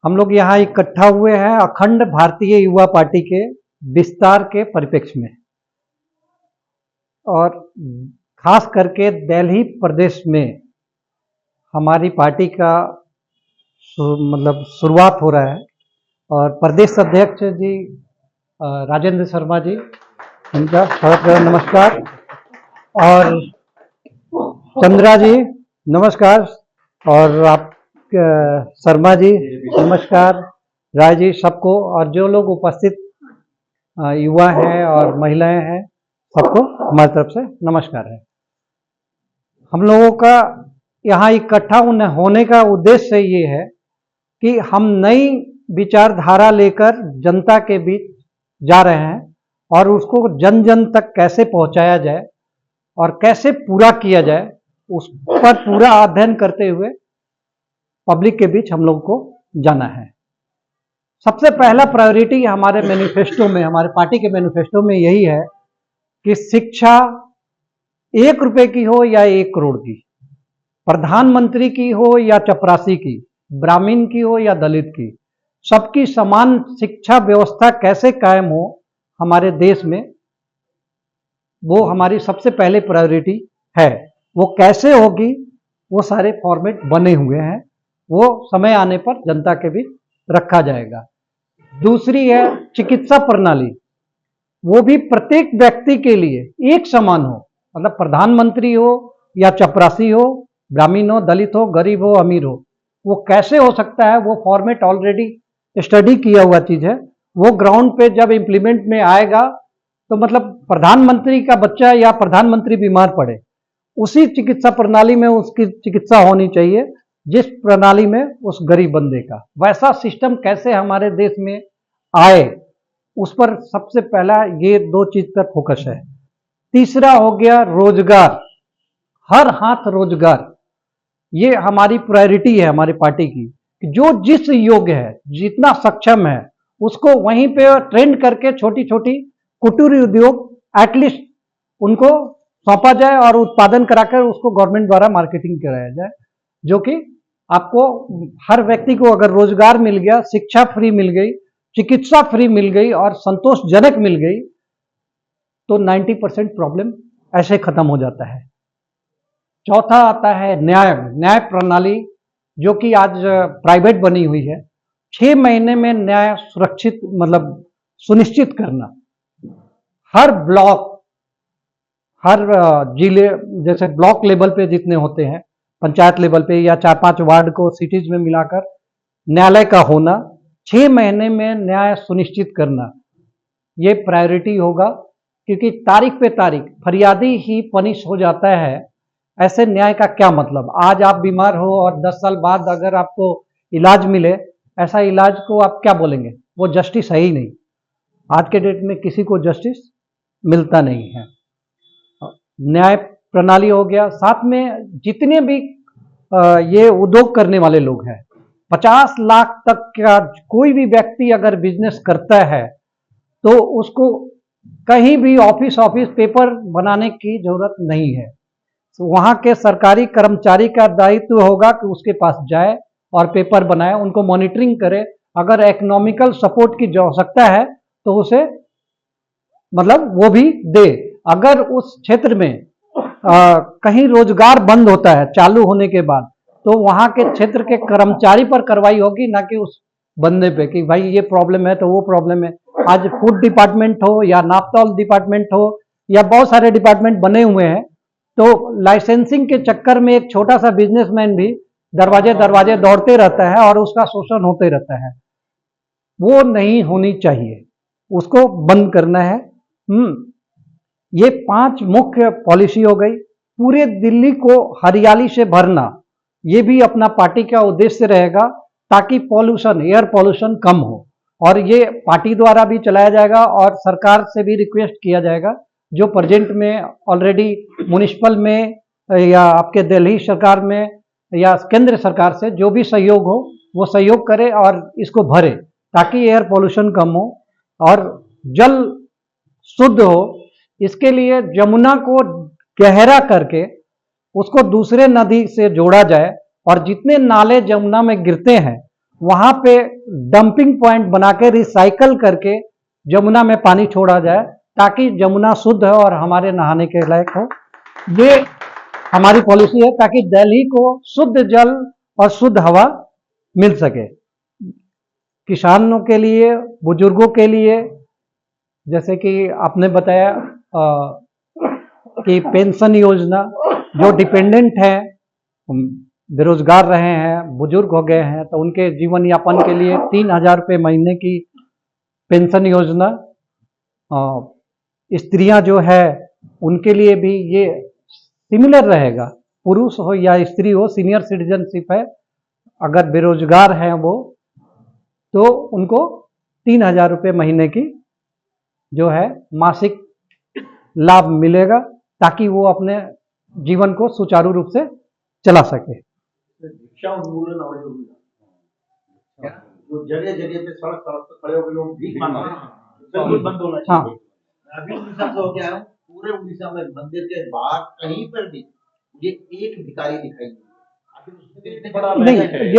हम लोग यहाँ इकट्ठा हुए हैं अखंड भारतीय युवा पार्टी के विस्तार के परिप्रेक्ष्य में, और खास करके दिल्ली प्रदेश में हमारी पार्टी का मतलब शुरुआत हो रहा है। और प्रदेश अध्यक्ष जी राजेंद्र शर्मा जी, इनका बहुत नमस्कार। और चंद्रा जी नमस्कार, और आप शर्मा जी नमस्कार, राय जी, सबको, और जो लोग उपस्थित युवा हैं और महिलाएं हैं सबको हमारी तरफ से नमस्कार है। हम लोगों का यहाँ इकट्ठा होने का उद्देश्य ये है कि हम नई विचारधारा लेकर जनता के बीच जा रहे हैं और उसको जन जन तक कैसे पहुंचाया जाए और कैसे पूरा किया जाए, उस पर पूरा अध्ययन करते हुए पब्लिक के बीच हम लोग को जाना है। सबसे पहला प्रायोरिटी हमारे मैनिफेस्टो में, हमारे पार्टी के मैनिफेस्टो में यही है कि शिक्षा 1 रुपए की हो या 1 करोड़ की, प्रधानमंत्री की हो या चपरासी की, ब्राह्मण की हो या दलित की, सबकी समान शिक्षा व्यवस्था कैसे कायम हो हमारे देश में, वो हमारी सबसे पहले प्रायोरिटी है। वो कैसे होगी, वो सारे फॉर्मेट बने हुए हैं, वो समय आने पर जनता के बीच रखा जाएगा। दूसरी है चिकित्सा प्रणाली, वो भी प्रत्येक व्यक्ति के लिए एक समान हो, मतलब प्रधानमंत्री हो या चपरासी हो, ब्राह्मण हो, दलित हो, गरीब हो, अमीर हो, वो कैसे हो सकता है, वो फॉर्मेट ऑलरेडी स्टडी किया हुआ चीज है। वो ग्राउंड पे जब इम्प्लीमेंट में आएगा तो मतलब प्रधानमंत्री का बच्चा या प्रधानमंत्री बीमार पड़े, उसी चिकित्सा प्रणाली में उसकी चिकित्सा होनी चाहिए जिस प्रणाली में उस गरीब बंदे का। वैसा सिस्टम कैसे हमारे देश में आए, उस पर सबसे पहला ये 2 चीज पर फोकस है। तीसरा हो गया रोजगार, हर हाथ रोजगार। ये हमारी प्रायोरिटी है हमारी पार्टी की, कि जो जिस योग्य है, जितना सक्षम है, उसको वहीं पे ट्रेंड करके छोटी छोटी कुटीर उद्योग एटलीस्ट उनको सौंपा जाए और उत्पादन कराकर उसको गवर्नमेंट द्वारा मार्केटिंग कराया जाए, जो कि आपको हर व्यक्ति को अगर रोजगार मिल गया, शिक्षा फ्री मिल गई, चिकित्सा फ्री मिल गई और संतोषजनक मिल गई, तो 90% प्रॉब्लम ऐसे खत्म हो जाता है। चौथा आता है न्याय प्रणाली, जो कि आज प्राइवेट बनी हुई है। 6 महीने में न्याय सुरक्षित मतलब सुनिश्चित करना। हर ब्लॉक, हर जिले, जैसे ब्लॉक लेवल पे जितने होते हैं, पंचायत लेवल पे या 4-5 वार्ड को सिटीज में मिलाकर न्यायालय का होना, 6 महीने में न्याय सुनिश्चित करना, ये प्रायोरिटी होगा। क्योंकि तारीख पे तारीख फरियादी ही पनिश हो जाता है, ऐसे न्याय का क्या मतलब। आज आप बीमार हो और 10 साल बाद अगर आपको इलाज मिले, ऐसा इलाज को आप क्या बोलेंगे, वो जस्टिस है ही नहीं। आज के डेट में किसी को जस्टिस मिलता नहीं है। न्याय प्रणाली हो गया। साथ में जितने भी ये उद्योग करने वाले लोग हैं, 50 लाख तक का कोई भी व्यक्ति अगर बिजनेस करता है तो उसको कहीं भी ऑफिस पेपर बनाने की जरूरत नहीं है। तो वहां के सरकारी कर्मचारी का दायित्व होगा कि उसके पास जाए और पेपर बनाए, उनको मॉनिटरिंग करे। अगर इकोनॉमिकल सपोर्ट की आवश्यकता है तो उसे मतलब वो भी दे। अगर उस क्षेत्र में कहीं रोजगार बंद होता है चालू होने के बाद, तो वहां के क्षेत्र के कर्मचारी पर कार्रवाई होगी, ना कि उस बंदे पे कि भाई ये प्रॉब्लम है तो वो प्रॉब्लम है। आज फूड डिपार्टमेंट हो या नापतौल डिपार्टमेंट हो या बहुत सारे डिपार्टमेंट बने हुए हैं, तो लाइसेंसिंग के चक्कर में एक छोटा सा बिजनेसमैन भी दरवाजे दरवाजे दौड़ते रहता है और उसका शोषण होते रहता है। वो नहीं होनी चाहिए, उसको बंद करना है। ये 5 मुख्य पॉलिसी हो गई। पूरे दिल्ली को हरियाली से भरना, ये भी अपना पार्टी का उद्देश्य रहेगा, ताकि पॉल्यूशन, एयर पॉल्यूशन कम हो। और ये पार्टी द्वारा भी चलाया जाएगा और सरकार से भी रिक्वेस्ट किया जाएगा, जो प्रेजेंट में ऑलरेडी म्युनिसिपल में या आपके दिल्ली सरकार में या केंद्र सरकार से जो भी सहयोग हो वो सहयोग करे और इसको भरे, ताकि एयर पॉल्यूशन कम हो और जल शुद्ध हो। इसके लिए यमुना को गहरा करके उसको दूसरे नदी से जोड़ा जाए और जितने नाले यमुना में गिरते हैं वहां पे डंपिंग पॉइंट बना के रिसाइकल करके जमुना में पानी छोड़ा जाए, ताकि जमुना शुद्ध हो और हमारे नहाने के लायक हो। ये हमारी पॉलिसी है, ताकि दिल्ली को शुद्ध जल और शुद्ध हवा मिल सके। किसानों के लिए, बुजुर्गों के लिए, जैसे कि आपने बताया कि पेंशन योजना, जो डिपेंडेंट हैं, बेरोजगार रहे हैं, बुजुर्ग हो गए हैं, तो उनके जीवन यापन के लिए 3,000 रुपये महीने की पेंशन योजना। स्त्रियां जो है उनके लिए भी ये सिमिलर रहेगा, पुरुष हो या स्त्री हो, सीनियर सिटीजनशिप है। अगर बेरोजगार हैं वो, तो उनको 3,000 रुपये महीने की जो है मासिक लाभ मिलेगा, ताकि वो अपने जीवन को सुचारू रूप से चला सके। भिक्षा उन्मूलन और जो जगह जगह पे सड़क पे खड़े होकर लोग भीख मांग रहे हैं, बिल्कुल बंद होना चाहिए। अभी उड़ीसा से होके आया हूँ, पूरे उड़ीसा में मंदिर के बाहर कहीं पर भी मुझे एक भिखारी दिखाई नहीं। नहीं,